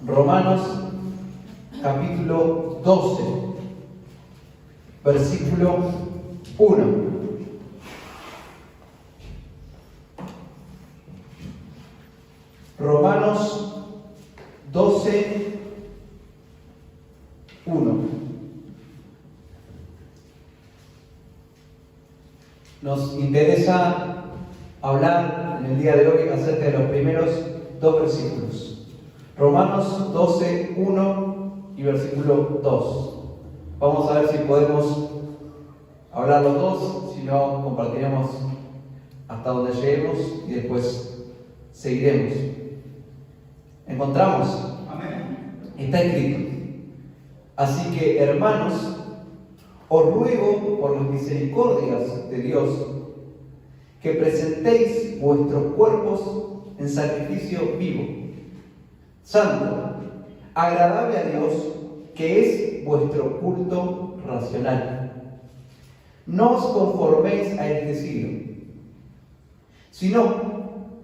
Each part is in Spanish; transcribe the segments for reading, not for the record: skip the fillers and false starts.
Romanos capítulo 12, versículo 1. Romanos 12, 1. Nos interesa hablar en el día de hoy acerca de los primeros dos versículos. Romanos 12, 1 y versículo 2. Vamos a ver si podemos hablar los dos, si no compartiremos hasta donde lleguemos y después seguiremos. ¿Encontramos? Amén. Está escrito: así que, hermanos, os ruego por las misericordias de Dios que presentéis vuestros cuerpos en sacrificio vivo, santo, agradable a Dios, que es vuestro culto racional. No os conforméis a este siglo, sino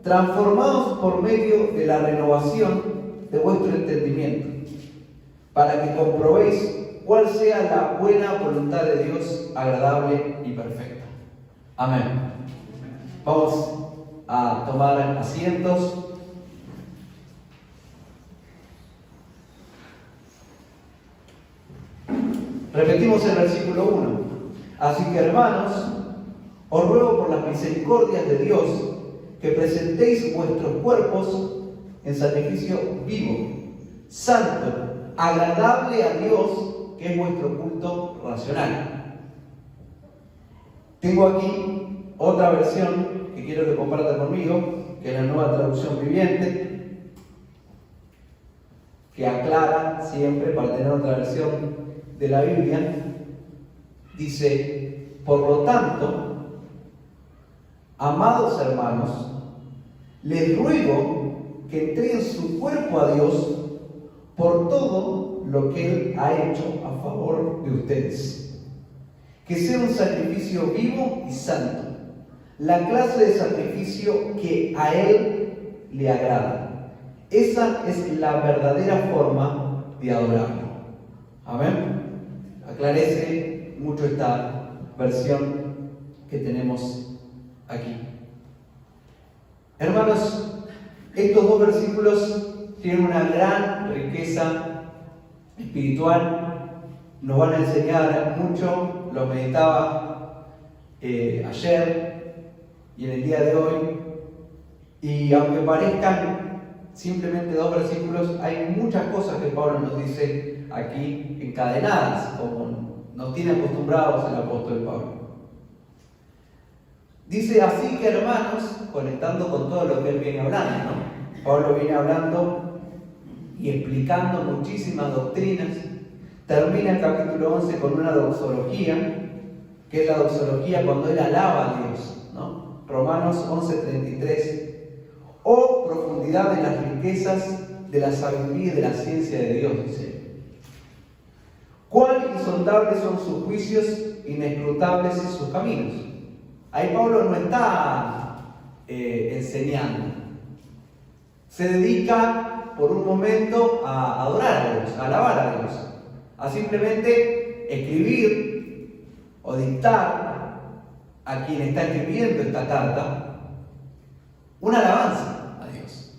transformaos por medio de la renovación de vuestro entendimiento, para que comprobéis cuál sea la buena voluntad de Dios, agradable y perfecta. Amén. Vamos a tomar asientos. Repetimos el versículo 1. Así que, hermanos, os ruego por las misericordias de Dios que presentéis vuestros cuerpos en sacrificio vivo, santo, agradable a Dios, que es vuestro culto racional. Tengo aquí otra versión que quiero que compartan conmigo, que es la Nueva Traducción Viviente, que aclara siempre para tener otra versión de la Biblia. Dice: por lo tanto, amados hermanos, les ruego que entreguen su cuerpo a Dios por todo lo que Él ha hecho a favor de ustedes, que sea un sacrificio vivo y santo, la clase de sacrificio que a Él le agrada. Esa es la verdadera forma de adorarlo. Amén. Aclarece mucho esta versión que tenemos aquí. Hermanos, estos dos versículos tienen una gran riqueza espiritual, nos van a enseñar mucho. Lo meditaba ayer y en el día de hoy, y aunque parezcan simplemente dos versículos, hay muchas cosas que Pablo nos dice aquí encadenadas, como nos tiene acostumbrados el apóstol Pablo. Dice: así que, hermanos, conectando con todo lo que él viene hablando, ¿no? Pablo viene hablando y explicando muchísimas doctrinas. Termina el capítulo 11 con una doxología, que es la doxología cuando él alaba a Dios, ¿no? Romanos 11:33. Oh, profundidad de las riquezas de la sabiduría y de la ciencia de Dios, dice. Cuán insondables son sus juicios, inescrutables sus caminos. Ahí Pablo no está enseñando. Se dedica por un momento a adorar a Dios, a alabar a Dios, a simplemente escribir o dictar a quien está escribiendo esta carta una alabanza a Dios.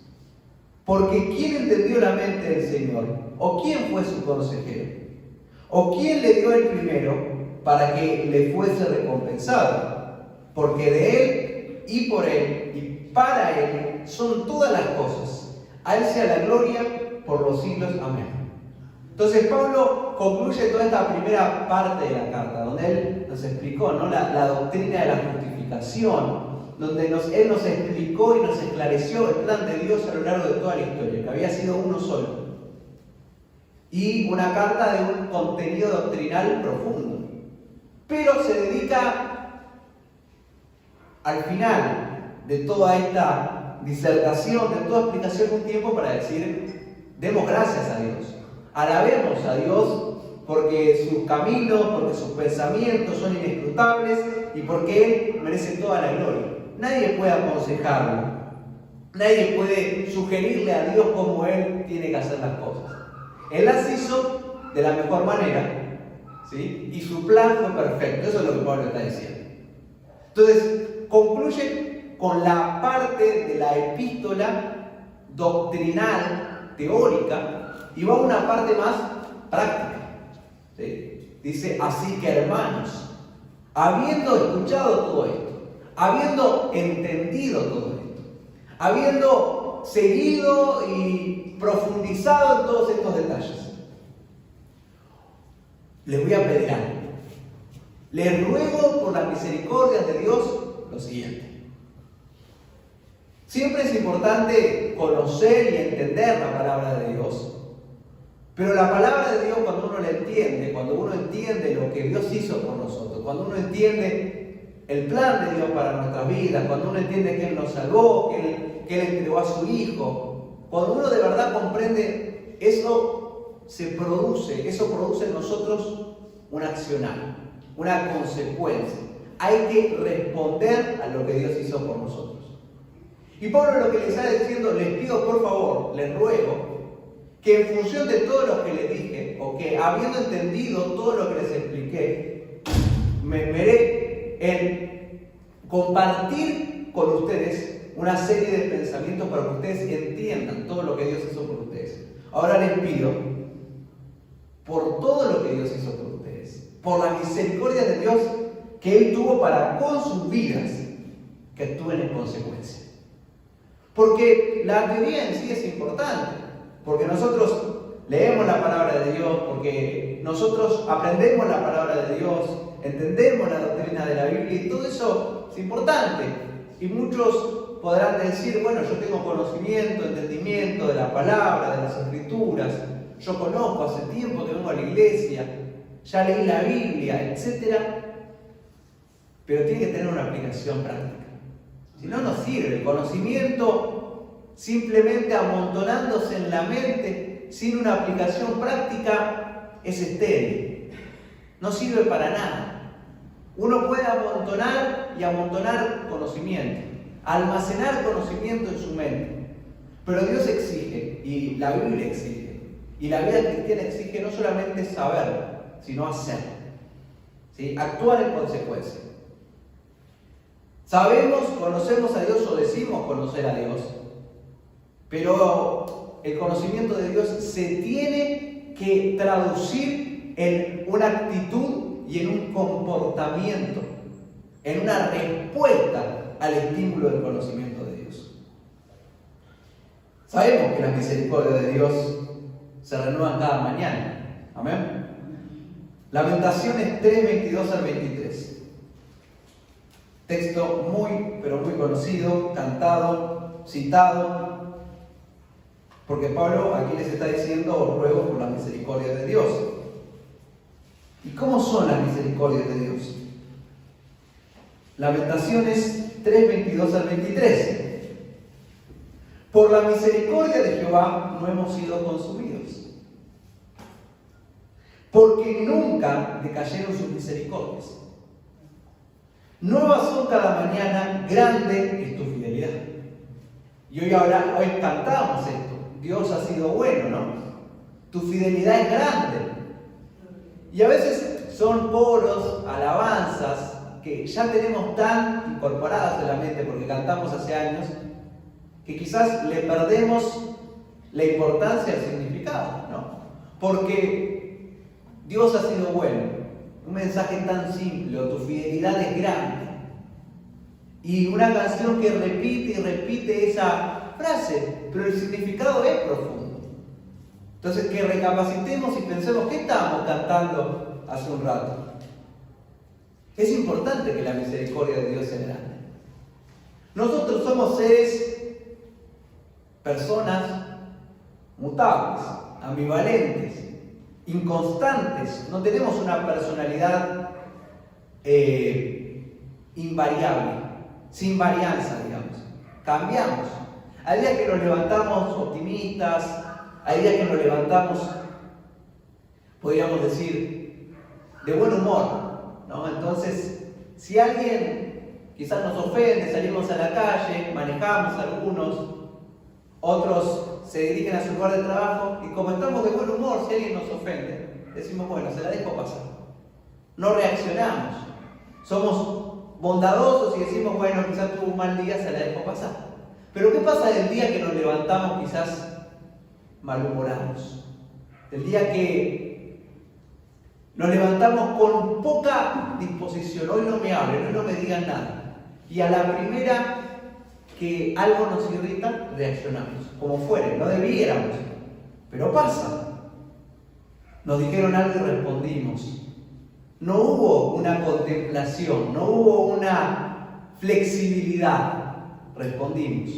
Porque ¿quién entendió la mente del Señor? ¿O quién fue su consejero? ¿O quién le dio el primero para que le fuese recompensado? Porque de Él y por Él y para Él son todas las cosas. A Él sea la gloria por los siglos. Amén. Entonces Pablo concluye toda esta primera parte de la carta, donde él nos explicó, ¿no? la doctrina de la justificación, donde él nos explicó y nos esclareció el plan de Dios a lo largo de toda la historia, que había sido uno solo. Y una carta de un contenido doctrinal profundo. Pero se dedica al final de toda esta disertación, de toda explicación, un tiempo para decir: demos gracias a Dios, alabemos a Dios, porque sus caminos, porque sus pensamientos son inescrutables y porque Él merece toda la gloria. Nadie puede aconsejarlo, Nadie puede sugerirle a Dios cómo Él tiene que hacer las cosas. Él las hizo de la mejor manera, ¿sí? Y su plan fue perfecto. Eso es lo que Pablo está diciendo. Entonces, concluye con la parte de la epístola doctrinal, teórica, y va a una parte más práctica, ¿sí? Dice, así que hermanos, habiendo escuchado todo esto, habiendo entendido todo esto, habiendo seguido y profundizado en todos estos detalles, les voy a pedir algo. Les ruego por las misericordias de Dios lo siguiente. Siempre es importante conocer y entender la palabra de Dios, pero la palabra de Dios, cuando uno la entiende, cuando uno entiende lo que Dios hizo por nosotros, cuando uno entiende el plan de Dios para nuestras vidas, cuando uno entiende que Él nos salvó, que Él entregó a su Hijo, cuando uno de verdad comprende eso, eso produce en nosotros un accionar, una consecuencia. Hay que responder a lo que Dios hizo por nosotros. Y Pablo lo que les está diciendo, les pido por favor, les ruego, que en función de todo lo que les dije, o que habiendo entendido todo lo que les expliqué, me veré en compartir con ustedes una serie de pensamientos para que ustedes entiendan todo lo que Dios hizo por ustedes. Ahora les pido, por todo lo que Dios hizo por ustedes, por la misericordia de Dios que Él tuvo para con sus vidas, que actúen en consecuencia. Porque la teoría en sí es importante, porque nosotros leemos la palabra de Dios, porque nosotros aprendemos la palabra de Dios, entendemos la doctrina de la Biblia y todo eso es importante. Y muchos podrán decir, bueno, yo tengo conocimiento, entendimiento de la palabra, de las escrituras, yo conozco, hace tiempo que vengo a la iglesia, ya leí la Biblia, etc. Pero tiene que tener una aplicación práctica. Si no, no sirve. El conocimiento simplemente amontonándose en la mente sin una aplicación práctica es estéril. No sirve para nada. Uno puede amontonar y amontonar conocimiento, almacenar conocimiento en su mente. Pero Dios exige, y la Biblia exige, y la vida cristiana exige no solamente saber, sino hacer. ¿Sí? Actuar en consecuencia. Sabemos, conocemos a Dios o decimos conocer a Dios, pero el conocimiento de Dios se tiene que traducir en una actitud y en un comportamiento, en una respuesta al estímulo del conocimiento de Dios. Sabemos que las misericordias de Dios se renuevan cada mañana. Amén. Lamentaciones 3, 22 al 23. Texto muy, pero muy conocido, cantado, citado, porque Pablo aquí les está diciendo, os ruego por la misericordia de Dios. ¿Y cómo son las misericordias de Dios? Lamentaciones 3, 22 al 23. Por la misericordia de Jehová no hemos sido consumidos, porque nunca decayeron sus misericordias. Nuevas son cada mañana, grande es tu fidelidad. Y hoy cantamos esto. Dios ha sido bueno, ¿no? Tu fidelidad es grande. Y a veces son coros, alabanzas, que ya tenemos tan incorporadas en la mente porque cantamos hace años, que quizás le perdemos la importancia del significado, ¿no? Porque Dios ha sido bueno. Un mensaje tan simple, o tu fidelidad es grande. Y una canción que repite y repite esa frase, pero el significado es profundo. Entonces que recapacitemos y pensemos, ¿qué estábamos cantando hace un rato? Es importante que la misericordia de Dios sea grande. Nosotros somos seres, personas mutables, ambivalentes, inconstantes, no tenemos una personalidad invariable, sin varianza, digamos. Cambiamos. Hay días que nos levantamos optimistas, hay días que nos levantamos, podríamos decir, de buen humor, ¿no? Entonces, si alguien quizás nos ofende, salimos a la calle, manejamos algunos, Otros se dirigen a su lugar de trabajo y como estamos de buen humor, si alguien nos ofende, decimos, bueno, se la dejo pasar. No reaccionamos. Somos bondadosos y decimos, bueno, quizás tuvo un mal día, se la dejo pasar. Pero ¿qué pasa del día que nos levantamos quizás malhumorados? Del día que nos levantamos con poca disposición. Hoy no me hablen, hoy no me digan nada. Y a la primera que algo nos irrita, reaccionamos. Como fuere, no debiéramos. Pero pasa. Nos dijeron algo y respondimos. No hubo una contemplación, no hubo una flexibilidad. Respondimos.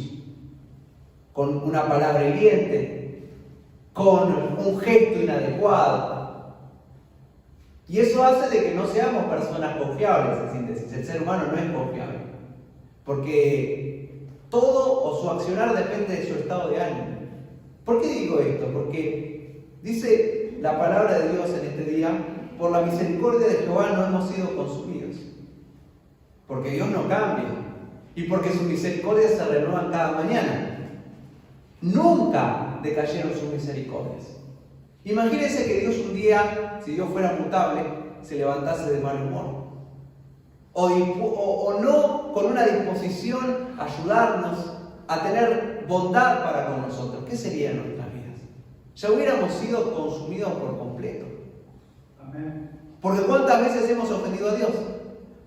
Con una palabra hiriente, con un gesto inadecuado. Y eso hace de que no seamos personas confiables, en síntesis. El ser humano no es confiable. Porque todo o su accionar depende de su estado de ánimo. ¿Por qué digo esto? Porque dice la palabra de Dios en este día, por la misericordia de Jehová no hemos sido consumidos. Porque Dios no cambia. Y porque sus misericordias se renuevan cada mañana. Nunca decayeron sus misericordias. Imagínense que Dios un día, si Dios fuera mutable, se levantase de mal humor. O no con una disposición a ayudarnos, a tener bondad para con nosotros. ¿Qué sería de nuestras vidas? Ya hubiéramos sido consumidos por completo. Amén. Porque ¿cuántas veces hemos ofendido a Dios?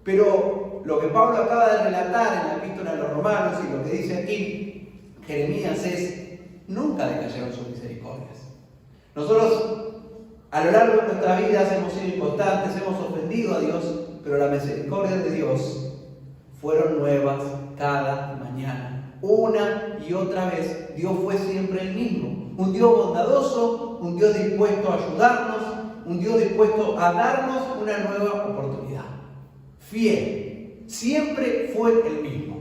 Pero lo que Pablo acaba de relatar en la epístola a los Romanos y lo que dice aquí Jeremías es: nunca decayeron sus misericordias. Nosotros a lo largo de nuestras vidas hemos sido inconstantes, hemos ofendido a Dios, pero la misericordia de Dios fueron nuevas cada mañana. Una y otra vez, Dios fue siempre el mismo. Un Dios bondadoso, un Dios dispuesto a ayudarnos, un Dios dispuesto a darnos una nueva oportunidad. Fiel, siempre fue el mismo.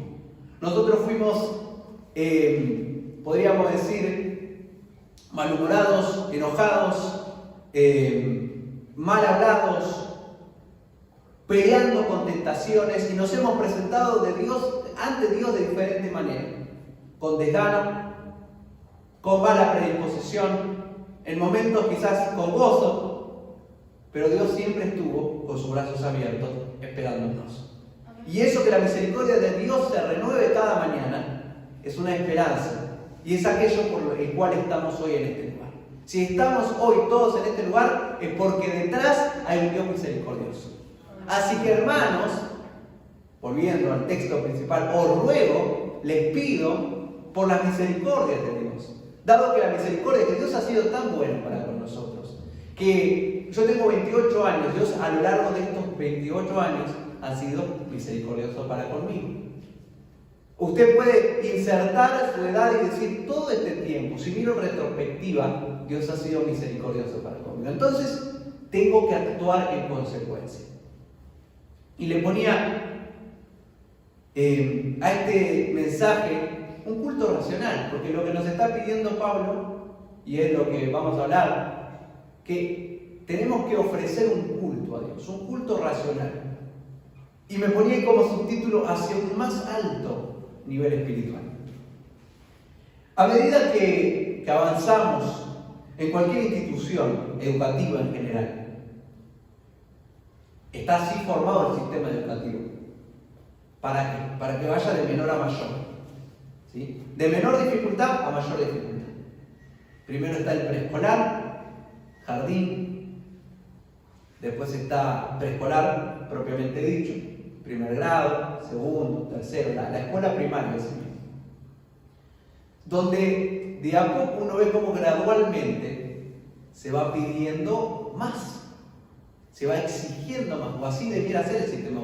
Nosotros fuimos, podríamos decir, malhumorados, enojados, mal hablados, peleando con tentaciones, y nos hemos presentado ante Dios de diferente manera, con desgano, con mala predisposición, en momentos quizás con gozo, pero Dios siempre estuvo con sus brazos abiertos esperándonos. Y eso, que la misericordia de Dios se renueve cada mañana, es una esperanza, y es aquello por el cual estamos hoy en este lugar. Si estamos hoy todos en este lugar, es porque detrás hay un Dios misericordioso. Así que, hermanos, volviendo al texto principal, os ruego, les pido por las misericordias de Dios, dado que la misericordia de Dios ha sido tan buena para con nosotros, que yo tengo 28 años, Dios a lo largo de estos 28 años ha sido misericordioso para conmigo. Usted puede insertar su edad y decir, todo este tiempo, si miro en retrospectiva, Dios ha sido misericordioso para conmigo. Entonces, tengo que actuar en consecuencia. Y le ponía a este mensaje un culto racional, porque lo que nos está pidiendo Pablo, y es lo que vamos a hablar, que tenemos que ofrecer un culto a Dios, un culto racional. Y me ponía como subtítulo, hacia un más alto nivel espiritual. A medida que avanzamos en cualquier institución educativa en general, está así formado el sistema educativo. ¿Para qué? Para que vaya de menor a mayor. ¿Sí? De menor dificultad a mayor dificultad. Primero está el preescolar, jardín, después está preescolar propiamente dicho, primer grado, segundo, tercero, la escuela primaria, ¿sí? Donde de a poco uno ve cómo gradualmente se va pidiendo más. Se va exigiendo más, o así debiera ser el sistema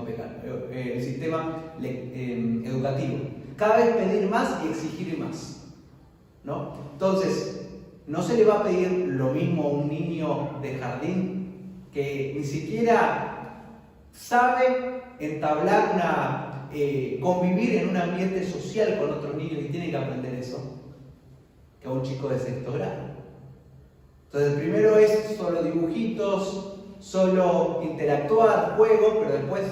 educativo. Cada vez pedir más y exigir más, ¿no? Entonces, no se le va a pedir lo mismo a un niño de jardín que ni siquiera sabe entablar convivir en un ambiente social con otros niños y tiene que aprender eso, que a un chico de sexto grado. Entonces, primero es solo dibujitos, solo interactuar, juego, pero después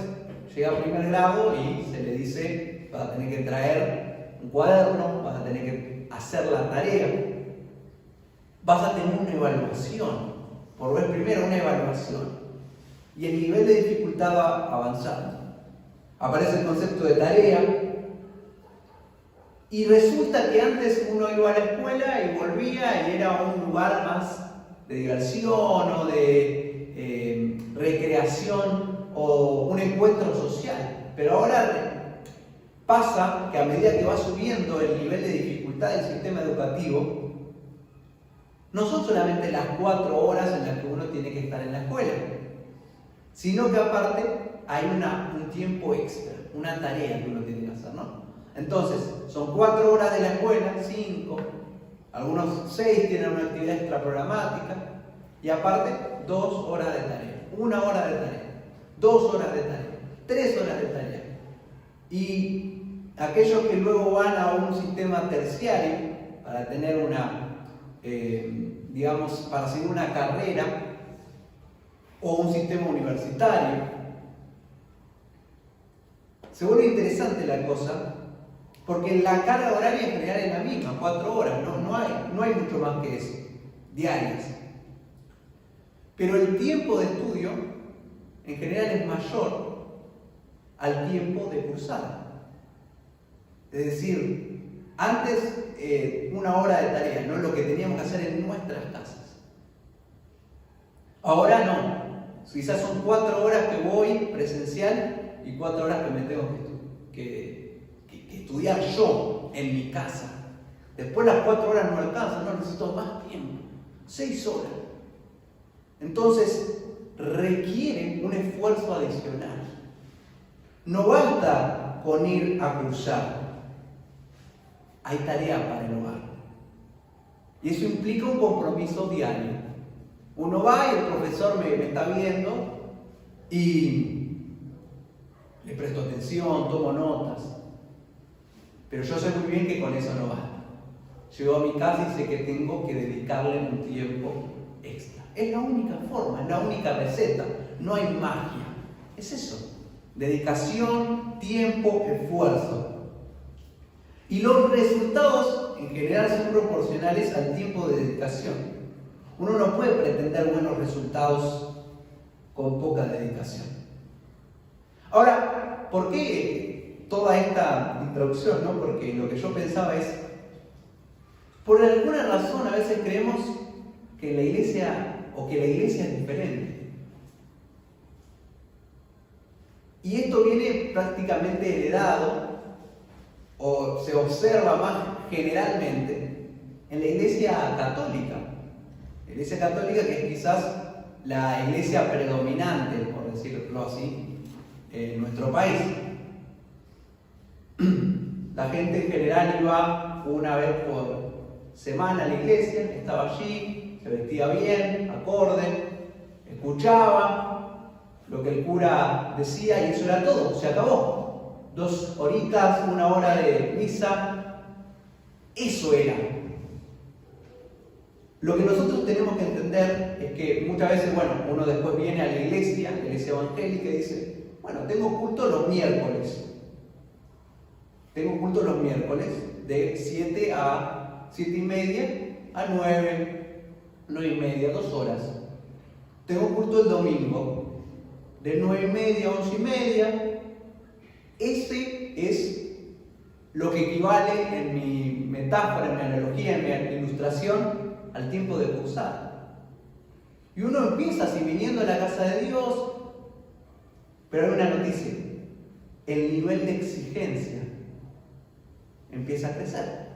llega a primer grado y se le dice, vas a tener que traer un cuaderno, vas a tener que hacer la tarea, vas a tener una evaluación. Por vez primero, una evaluación. Y el nivel de dificultad va avanzando. Aparece el concepto de tarea. Y resulta que antes uno iba a la escuela y volvía y era un lugar más de diversión o de recreación o un encuentro social. Pero ahora pasa que a medida que va subiendo el nivel de dificultad del sistema educativo, no son solamente las 4 horas en las que uno tiene que estar en la escuela, sino que aparte hay un tiempo extra, una tarea que uno tiene que hacer, ¿no? Entonces, son 4 horas de la escuela, 5, algunos 6 tienen una actividad extra programática, y aparte 2 horas de tarea, 1 hora de tarea, 2 horas de tarea, 3 horas de tarea. Y aquellos que luego van a un sistema terciario para tener para seguir una carrera o un sistema universitario, se vuelve interesante la cosa, porque la carga horaria en general es la misma, 4 horas, no hay mucho más que eso, diarias. Pero el tiempo de estudio en general es mayor al tiempo de cursada. Es decir, antes 1 hora de tarea, ¿no? Lo que teníamos que hacer en nuestras casas. Ahora no. Quizás son 4 horas que voy presencial y 4 horas que me tengo que estudiar yo en mi casa. Después las 4 horas no alcanzan, no necesito más tiempo. 6 horas. Entonces requiere un esfuerzo adicional. No basta con ir a cursar. Hay tarea para el hogar. Y eso implica un compromiso diario. Uno va y el profesor me está viendo y le presto atención, tomo notas. Pero yo sé muy bien que con eso no basta. Llego a mi casa y sé que tengo que dedicarle un tiempo extra. Es la única forma, es la única receta. No hay magia. Es eso. Dedicación, tiempo, esfuerzo. Y los resultados en general son proporcionales al tiempo de dedicación. Uno no puede pretender buenos resultados con poca dedicación. Ahora, ¿por qué toda esta introducción? ¿No? Porque lo que yo pensaba es, por alguna razón a veces creemos que la iglesia es diferente. Y esto viene prácticamente heredado, o se observa más generalmente, en la iglesia católica. La iglesia católica, que es quizás la iglesia predominante, por decirlo así, en nuestro país. La gente en general iba una vez por semana a la iglesia, estaba allí, se vestía bien, acorde, escuchaba lo que el cura decía y eso era todo, se acabó. 2 horitas, 1 hora de misa, eso era. Lo que nosotros tenemos que entender es que muchas veces, uno después viene a la iglesia evangélica y dice, tengo culto los miércoles. Tengo culto los miércoles de 7 a 7 y media a 9, 9 y media, 2 horas. Tengo culto el domingo de 9 y media a 11 y media. Ese es lo que equivale en mi metáfora, en mi analogía, en mi ilustración, al tiempo de cursar. Y uno empieza así viniendo a la casa de Dios, pero hay una noticia: el nivel de exigencia empieza a crecer.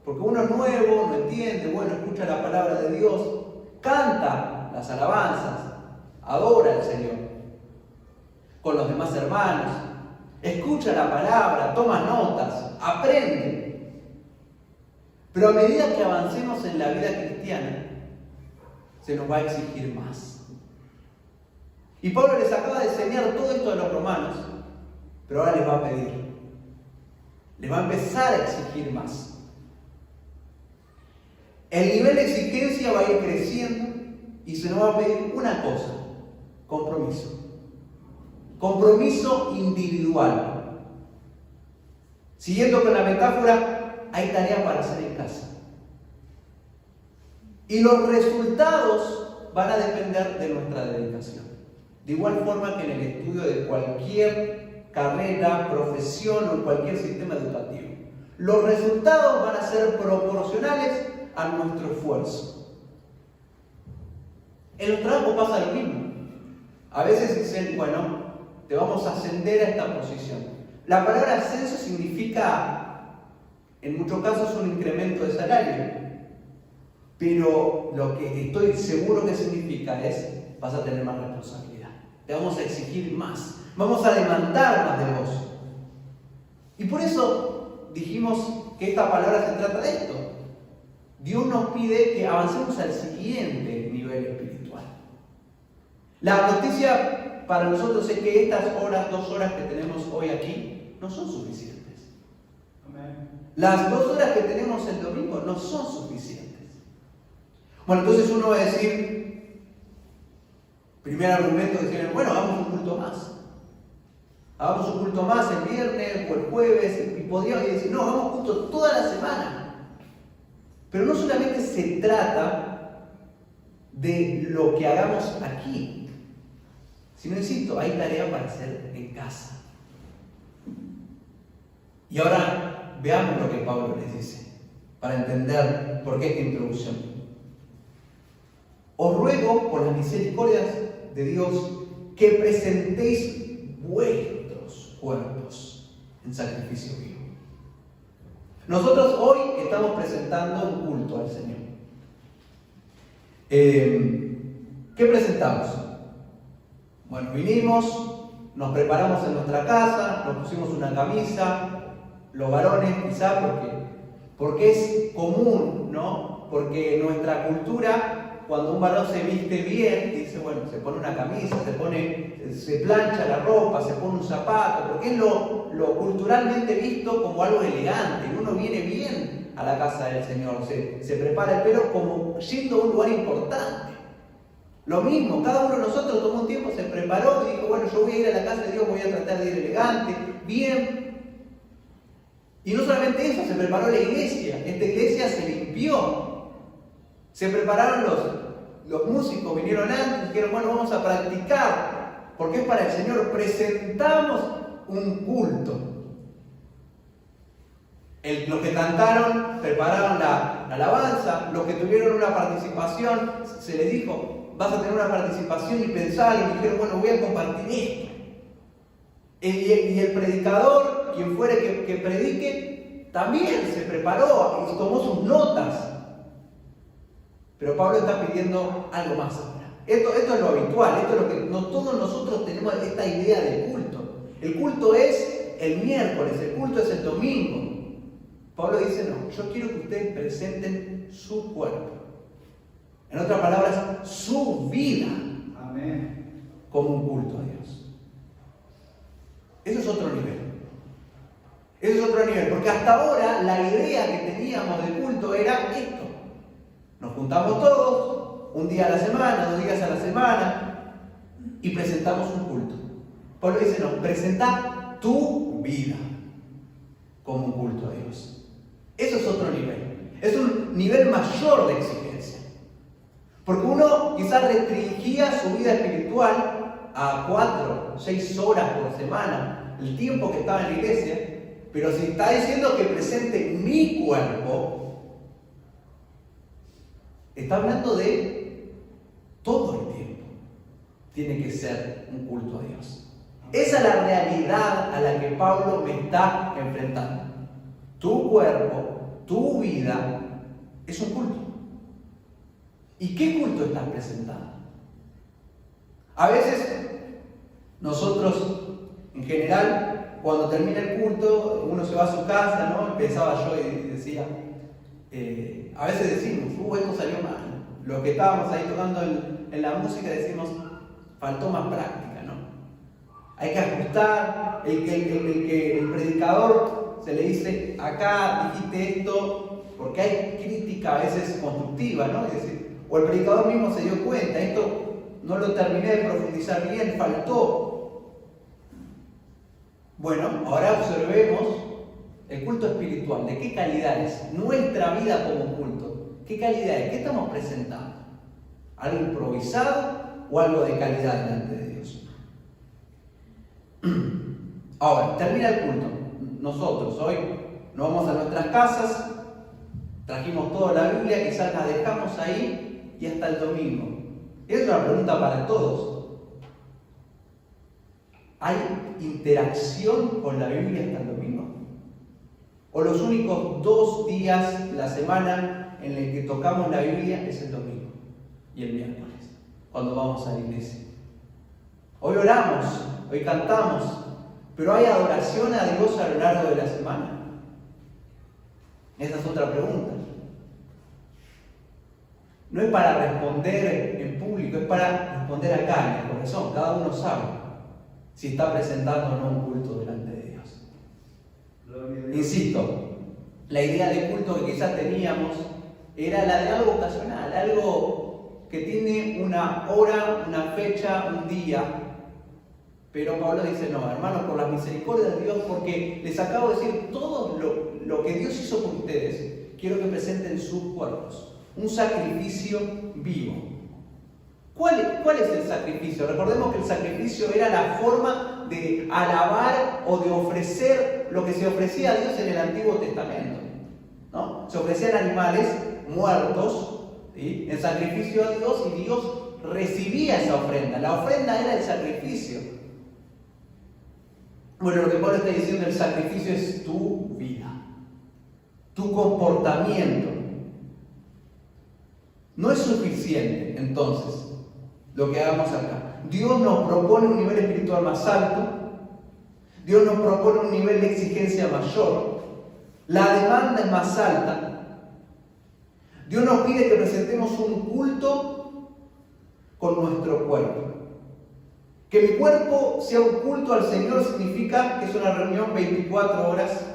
Porque uno es nuevo, no entiende, escucha la palabra de Dios, canta las alabanzas, adora al Señor con los demás hermanos, escucha la palabra, toma notas, aprende. Pero a medida que avancemos en la vida cristiana, se nos va a exigir más. Y Pablo les acaba de enseñar todo esto a los romanos, pero ahora les va a pedir. Les va a empezar a exigir más. El nivel de exigencia va a ir creciendo y se nos va a pedir una cosa: compromiso. Compromiso individual. Siguiendo con la metáfora, hay tarea para hacer en casa. Y los resultados van a depender de nuestra dedicación. De igual forma que en el estudio de cualquier carrera, profesión o cualquier sistema educativo. Los resultados van a ser proporcionales a nuestro esfuerzo. En los trabajos pasa lo mismo. A veces dicen, bueno, te vamos a ascender a esta posición. La palabra ascenso significa, en muchos casos, un incremento de salario. Pero lo que estoy seguro que significa es, vas a tener más responsabilidad. Te vamos a exigir más. Vamos a demandar más de vos. Y por eso dijimos que esta palabra se trata de esto. Dios nos pide que avancemos al siguiente nivel espiritual. La noticia para nosotros es que estas 2 horas que tenemos hoy aquí no son suficientes. Amén. Las 2 horas que tenemos el domingo no son suficientes. Bueno, entonces uno va a decir, primer argumento, decir, bueno, hagamos un culto más. Hagamos un culto más el viernes o el jueves, y podríamos decir, no, hagamos culto toda la semana. Pero no solamente se trata de lo que hagamos aquí, sino, insisto, hay tarea para hacer en casa. Y ahora veamos lo que Pablo les dice, para entender por qué esta introducción. Os ruego, por las misericordias de Dios, que presentéis vuestros cuerpos en sacrificio vivo. Nosotros hoy estamos presentando un culto al Señor. ¿Qué presentamos? Bueno, vinimos, nos preparamos en nuestra casa, nos pusimos una camisa, los varones quizá porque es común, ¿no? Porque en nuestra cultura, cuando un varón se viste bien, dice, bueno, se pone una camisa, se plancha la ropa, se pone un zapato, porque es lo culturalmente visto como algo elegante. Uno viene bien a la casa del Señor, se prepara el pelo como yendo a un lugar importante. Lo mismo, cada uno de nosotros tomó un tiempo, se preparó y dijo, bueno, yo voy a ir a la casa de Dios, voy a tratar de ir elegante, bien. Y no solamente eso, se preparó la iglesia. Esta iglesia se limpió. Se prepararon los músicos, vinieron antes y dijeron, bueno, vamos a practicar, porque es para el Señor. Presentamos un culto. Los que cantaron, prepararon la alabanza. Los que tuvieron una participación, se les dijo, vas a tener una participación y pensaron, y dijeron, bueno, voy a compartir esto. Y el predicador, quien fuere que predique, también se preparó y tomó sus notas. Pero Pablo está pidiendo algo más ahora. Esto es lo habitual, esto es lo que todos nosotros tenemos, esta idea de culto. El culto es el miércoles, el culto es el domingo. Pablo dice, no, yo quiero que ustedes presenten su cuerpo. En otras palabras, su vida. Amén. Como un culto a Dios. Eso es otro nivel. Eso es otro nivel, porque hasta ahora la idea que teníamos del culto era esto. Nos juntamos todos, un día a la semana, 2 días a la semana, y presentamos un culto. Pablo dice, no, presenta tu vida como un culto a Dios. Eso es otro nivel. Es un nivel mayor de exigencia. Porque uno quizás restringía su vida espiritual a 4, 6 horas por semana, el tiempo que estaba en la iglesia, pero si está diciendo que presente mi cuerpo, está hablando de todo el tiempo. Tiene que ser un culto a Dios. Esa es la realidad a la que Pablo me está enfrentando. Tu cuerpo, tu vida, es un culto. ¿Y qué culto estás presentando? A veces, nosotros, en general, cuando termina el culto, uno se va a su casa, ¿no? Pensaba yo y decía, a veces decimos, esto salió mal. Los que estábamos ahí tocando en la música decimos, faltó más práctica, ¿no? Hay que ajustar, el predicador se le dice, acá dijiste esto, porque hay crítica a veces constructiva, ¿no? Es decir, o el predicador mismo se dio cuenta, esto no lo terminé de profundizar bien, faltó. Bueno, ahora observemos el culto espiritual. ¿De qué calidad es nuestra vida como culto? ¿Qué calidad es? ¿Qué estamos presentando? ¿Algo improvisado o algo de calidad delante de Dios? Ahora, termina el culto. Nosotros hoy nos vamos a nuestras casas, trajimos toda la Biblia, quizás la dejamos ahí y hasta el domingo. Es una pregunta para todos. ¿Hay interacción con la Biblia hasta el domingo? ¿O los únicos 2 días de la semana en el que tocamos la Biblia es el domingo y el miércoles, cuando vamos a la iglesia? Hoy oramos, hoy cantamos, pero ¿hay adoración a Dios a lo largo de la semana? Esa es otra pregunta. No es para responder en público, es para responder acá en el corazón. Cada uno sabe si está presentando o no un culto delante de Dios. Insisto, la idea de culto que quizás teníamos era la de algo ocasional, algo que tiene una hora, una fecha, un día. Pero Pablo dice, no, hermanos, por la misericordia de Dios, porque les acabo de decir todo lo que Dios hizo por ustedes, quiero que presenten sus cuerpos, un sacrificio vivo. ¿Cuál es el sacrificio? Recordemos que el sacrificio era la forma de alabar o de ofrecer lo que se ofrecía a Dios en el Antiguo Testamento, ¿no? Se ofrecían animales muertos, ¿sí?, en sacrificio a Dios, y Dios recibía esa ofrenda. La ofrenda era el sacrificio. Bueno, lo que Pablo está diciendo, el sacrificio es tu vida, tu comportamiento. No es suficiente, entonces, lo que hagamos acá. Dios nos propone un nivel espiritual más alto. Dios nos propone un nivel de exigencia mayor. La demanda es más alta. Dios nos pide que presentemos un culto con nuestro cuerpo. Que mi cuerpo sea un culto al Señor significa que es una reunión 24 horas,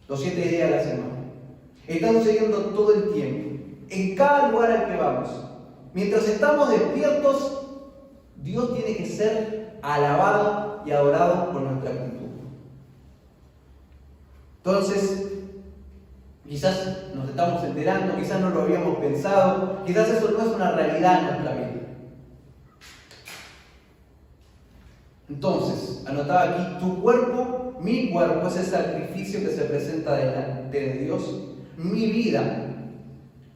los 7 días de la semana. Está sucediendo todo el tiempo, en cada lugar al que vamos. Mientras estamos despiertos, Dios tiene que ser alabado y adorado con nuestra actitud. Entonces, quizás nos estamos enterando, quizás no lo habíamos pensado, quizás eso no es una realidad en nuestra vida. Entonces, anotaba aquí, tu cuerpo, mi cuerpo es el sacrificio que se presenta delante de Dios. Mi vida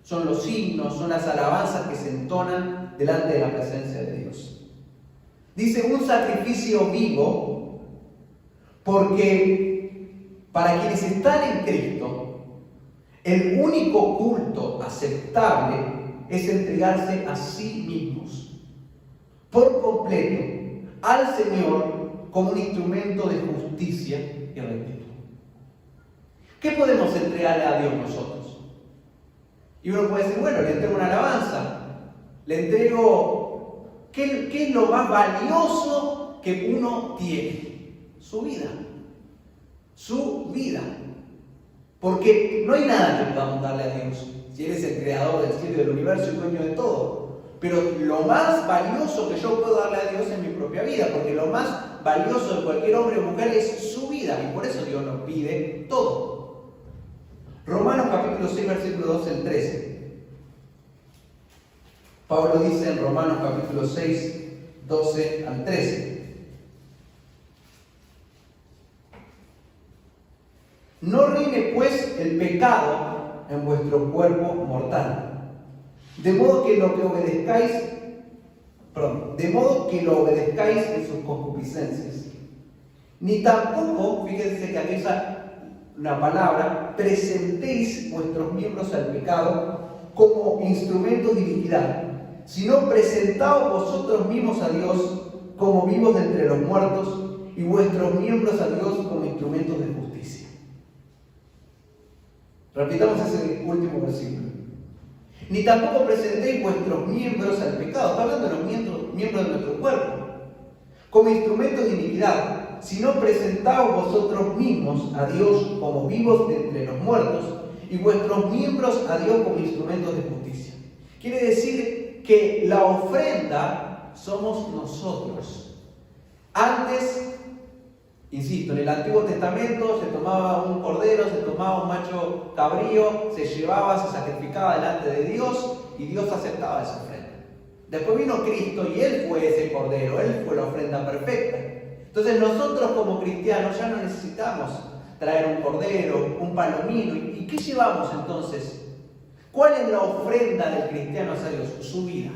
son los signos, son las alabanzas que se entonan delante de la presencia de Dios. Dice un sacrificio vivo, porque para quienes están en Cristo, el único culto aceptable es entregarse a sí mismos, por completo, al Señor como un instrumento de justicia y rectitud. ¿Qué podemos entregarle a Dios nosotros? Y uno puede decir, bueno, le entrego una alabanza, le entrego, ¿qué es lo más valioso que uno tiene? Su vida. Su vida. Porque no hay nada que podamos darle a Dios, si Él es el creador del cielo y del universo y dueño de todo. Pero lo más valioso que yo puedo darle a Dios es mi propia vida, porque lo más valioso de cualquier hombre o mujer es su vida, y por eso Dios nos pide todo. Romanos capítulo 6, versículo 12 al 13. Pablo dice en Romanos capítulo 6, 12 al 13. No reine pues el pecado en vuestro cuerpo mortal, de modo que lo obedezcáis en sus concupiscencias. Ni tampoco, fíjense que aquí usa una palabra, presentéis vuestros miembros al pecado como instrumentos de iniquidad, sino presentaos vosotros mismos a Dios como vivos de entre los muertos, y vuestros miembros a Dios como instrumentos de justicia. Repitamos ese último versículo. Ni tampoco presentéis vuestros miembros al pecado, está hablando de los miembros de nuestro cuerpo, como instrumentos de iniquidad, sino presentaos vosotros mismos a Dios como vivos de entre los muertos, y vuestros miembros a Dios como instrumentos de justicia. Quiere decir que la ofrenda somos nosotros. Antes Insisto, en el Antiguo Testamento se tomaba un cordero, se tomaba un macho cabrío, se llevaba, se sacrificaba delante de Dios y Dios aceptaba esa ofrenda. Después vino Cristo y Él fue ese cordero, Él fue la ofrenda perfecta. Entonces nosotros como cristianos ya no necesitamos traer un cordero, un palomino. ¿Y qué llevamos entonces? ¿Cuál es la ofrenda del cristiano hacia Dios? Su vida.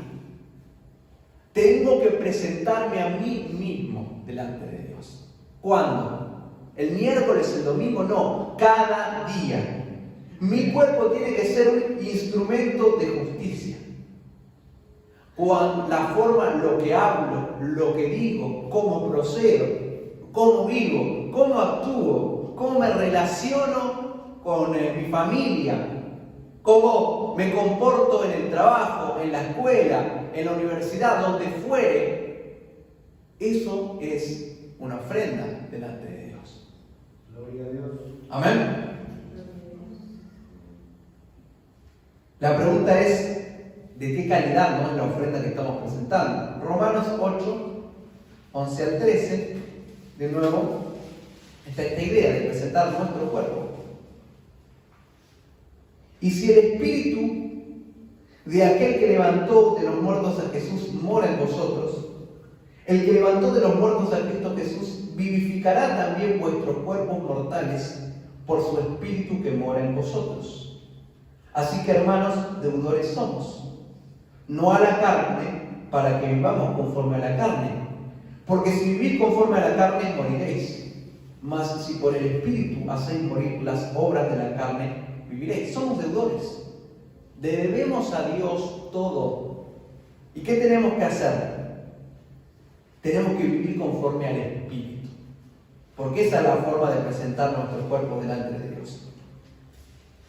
Tengo que presentarme a mí mismo delante de Dios. ¿Cuándo? ¿El miércoles, el domingo? No, cada día. Mi cuerpo tiene que ser un instrumento de justicia. La forma, lo que hablo, lo que digo, cómo procedo, cómo vivo, cómo actúo, cómo me relaciono con mi familia, cómo me comporto en el trabajo, en la escuela, en la universidad, donde fuere. Eso es una ofrenda delante de Dios. Gloria a Dios. Amén. La pregunta es, ¿de qué calidad no es la ofrenda que estamos presentando? Romanos 8, 11 al 13, de nuevo, está esta idea de presentar nuestro cuerpo. Y si el Espíritu de aquel que levantó de los muertos a Jesús mora en vosotros, el que levantó de los muertos a Cristo Jesús vivificará también vuestros cuerpos mortales por su Espíritu que mora en vosotros. Así que, hermanos, deudores somos, no a la carne, para que vivamos conforme a la carne. Porque si vivís conforme a la carne, moriréis. Mas si por el Espíritu hacéis morir las obras de la carne, viviréis. Somos deudores. Debemos a Dios todo. ¿Y qué tenemos que hacer? Tenemos que vivir conforme al Espíritu. Porque esa es la forma de presentar nuestros cuerpos delante de Dios.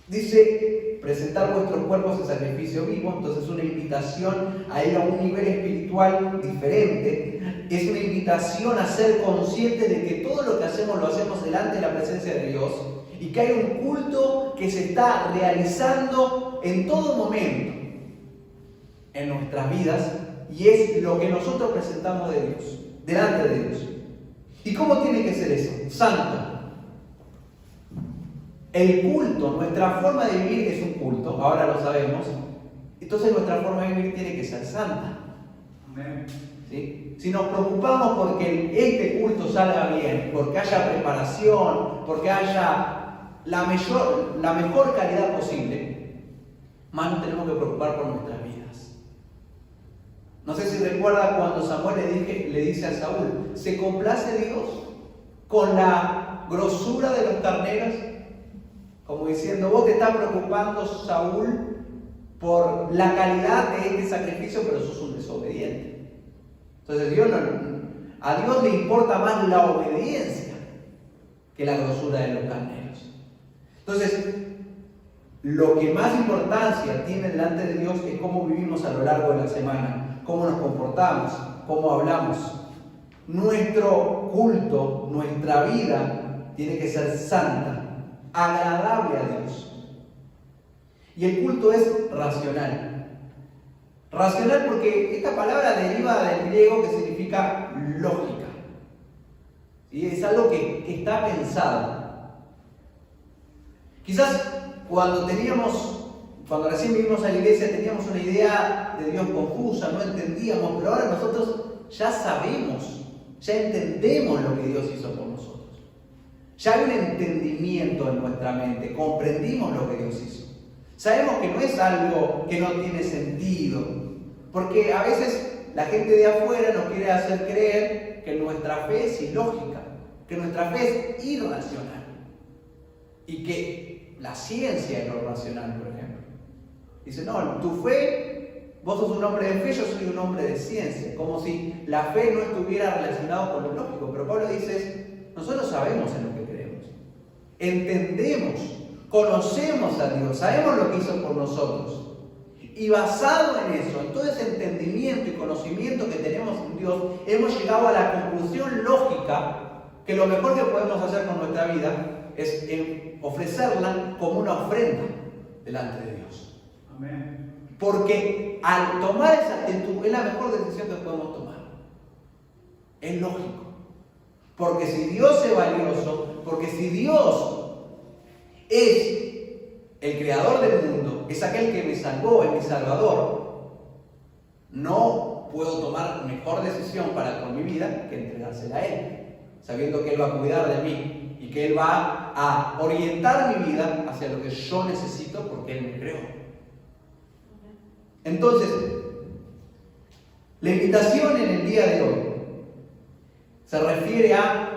Dice, presentar vuestros cuerpos en sacrificio vivo, entonces es una invitación a ir a un nivel espiritual diferente. Es una invitación a ser conscientes de que todo lo que hacemos lo hacemos delante de la presencia de Dios y que hay un culto que se está realizando en todo momento en nuestras vidas y es lo que nosotros presentamos de Dios, delante de Dios. ¿Y cómo tiene que ser eso? Santo. El culto, nuestra forma de vivir es un culto, ahora lo sabemos. Entonces nuestra forma de vivir tiene que ser santa. Amén. ¿Sí? Si nos preocupamos porque este culto salga bien, porque haya preparación, porque haya la mejor calidad posible, más nos tenemos que preocupar por nuestras vidas. No sé si recuerda cuando Samuel le dice a Saúl, ¿se complace Dios con la grosura de los carneros? Como diciendo, vos te estás preocupando, Saúl, por la calidad de este sacrificio, pero sos un desobediente. Entonces a Dios le importa más la obediencia que la grosura de los carneros. Entonces, lo que más importancia tiene delante de Dios es cómo vivimos a lo largo de la semana, cómo nos comportamos, cómo hablamos. Nuestro culto, nuestra vida, tiene que ser santa, agradable a Dios. Y el culto es racional. Racional porque esta palabra deriva del griego que significa lógica. ¿Sí? Es algo que está pensado. Quizás cuando recién vinimos a la iglesia teníamos una idea de Dios confusa, no entendíamos, pero ahora nosotros ya sabemos, ya entendemos lo que Dios hizo por nosotros. Ya hay un entendimiento en nuestra mente, comprendimos lo que Dios hizo. Sabemos que no es algo que no tiene sentido, porque a veces la gente de afuera nos quiere hacer creer que nuestra fe es ilógica, que nuestra fe es irracional y que la ciencia es lo racional, por ejemplo. Dice, no, tu fe, vos sos un hombre de fe, yo soy un hombre de ciencia, como si la fe no estuviera relacionada con lo lógico, pero Pablo dice, nosotros sabemos en lo que creemos, entendemos, conocemos a Dios, sabemos lo que hizo por nosotros. Y basado en eso, en todo ese entendimiento y conocimiento que tenemos en Dios, hemos llegado a la conclusión lógica que lo mejor que podemos hacer con nuestra vida es ofrecerla como una ofrenda delante de Dios. Amén. Porque al tomar esa actitud es la mejor decisión que podemos tomar. Es lógico. Porque si Dios es valioso, porque si Dios es el creador del mundo, es aquel que me salvó, es mi salvador, no puedo tomar mejor decisión con mi vida que entregársela a Él, sabiendo que Él va a cuidar de mí y que Él va a orientar mi vida hacia lo que yo necesito porque Él me creó. Entonces, la invitación en el día de hoy se refiere a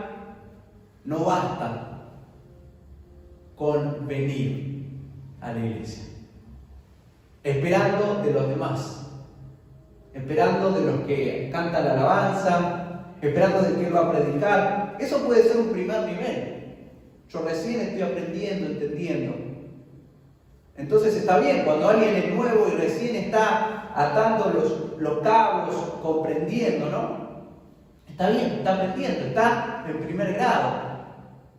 no basta con venir a la iglesia, esperando de los demás, esperando de los que cantan la alabanza, esperando de que Él va a predicar. Eso puede ser un primer nivel. Yo recién estoy aprendiendo, entendiendo. Entonces está bien, cuando alguien es nuevo y recién está atando los cabos, comprendiendo, ¿no? Está bien, está aprendiendo, está en primer grado,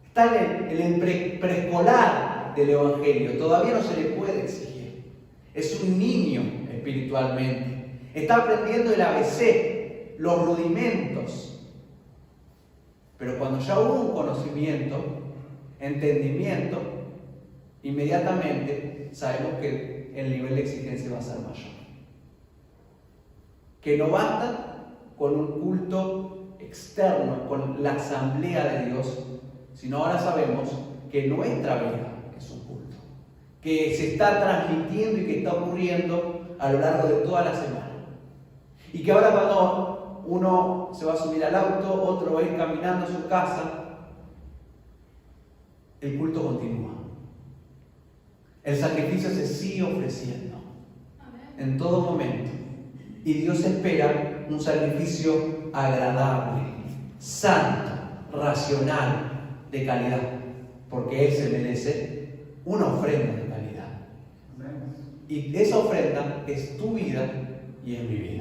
está en el preescolar del Evangelio, todavía no se le puede exigir. Es un niño espiritualmente, está aprendiendo el ABC, los rudimentos. Pero cuando ya hubo un conocimiento, entendimiento, inmediatamente sabemos que el nivel de exigencia va a ser mayor. Que no basta con un culto externo, con la asamblea de Dios, sino ahora sabemos que nuestra vida es un culto, que se está transmitiendo y que está ocurriendo a lo largo de toda la semana. Y que ahora cuando uno se va a subir al auto, otro va a ir caminando a su casa, el culto continúa. El sacrificio se sigue ofreciendo en todo momento. Y Dios espera un sacrificio agradable, santo, racional, de calidad. Porque Él se merece una ofrenda de calidad. Y esa ofrenda es tu vida y es mi vida.